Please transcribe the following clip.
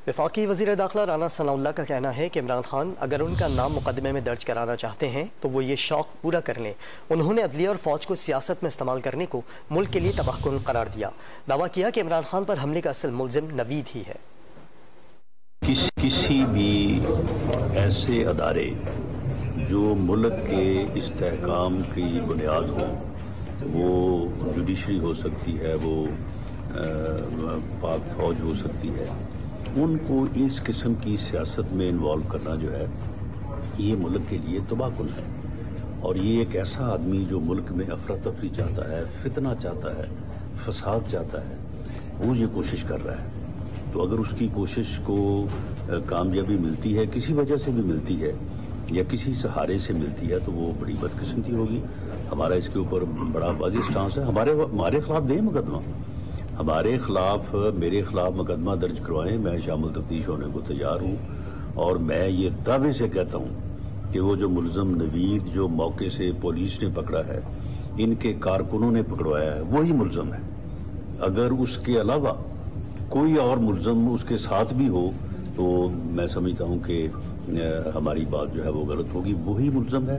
وفاقی وزیر داخلہ رانا ثناء اللہ کا کہنا ہے کہ عمران خان اگر ان کا نام مقدمے میں درج کرانا چاہتے ہیں تو وہ یہ شوق پورا کر لیں۔ انہوں نے عدلیہ اور فوج کو سیاست میں استعمال کرنے کو ملک کے لیے تباہ کن قرار دیا۔ دعویٰ کیا کہ عمران خان پر حملے کا اصل ملزم نوید ہی ہے۔ کسی بھی ایسے ادارے جو ملک کے استحکام کی بنیاد ہو، وہ جوڈیشری ہو سکتی ہے، وہ پاک فوج ہو سکتی ہے، ان کو اس قسم کی سیاست میں انوالو کرنا جو ہے یہ ملک کے لیے تباہ کن ہے۔ اور یہ ایک ایسا آدمی جو ملک میں افراتفری چاہتا ہے، فتنہ چاہتا ہے، فساد چاہتا ہے، وہ یہ کوشش کر رہا ہے۔ تو اگر اس کی کوشش کو کامیابی ملتی ہے، کسی وجہ سے بھی ملتی ہے یا کسی سہارے سے ملتی ہے، تو وہ بڑی بدقسمتی ہوگی۔ ہمارا اس کے اوپر بڑا واضح سٹانس ہے۔ ہمارے خلاف دیں مقدمہ، ہمارے خلاف، میرے خلاف مقدمہ درج کروائیں، میں شامل تفتیش ہونے کو تیار ہوں۔ اور میں یہ دعوے سے کہتا ہوں کہ وہ جو ملزم نوید جو موقع سے پولیس نے پکڑا ہے، ان کے کارکنوں نے پکڑوایا ہے، وہی ملزم ہے۔ اگر اس کے علاوہ کوئی اور ملزم اس کے ساتھ بھی ہو تو میں سمجھتا ہوں کہ ہماری بات جو ہے وہ غلط ہوگی، وہی ملزم ہے۔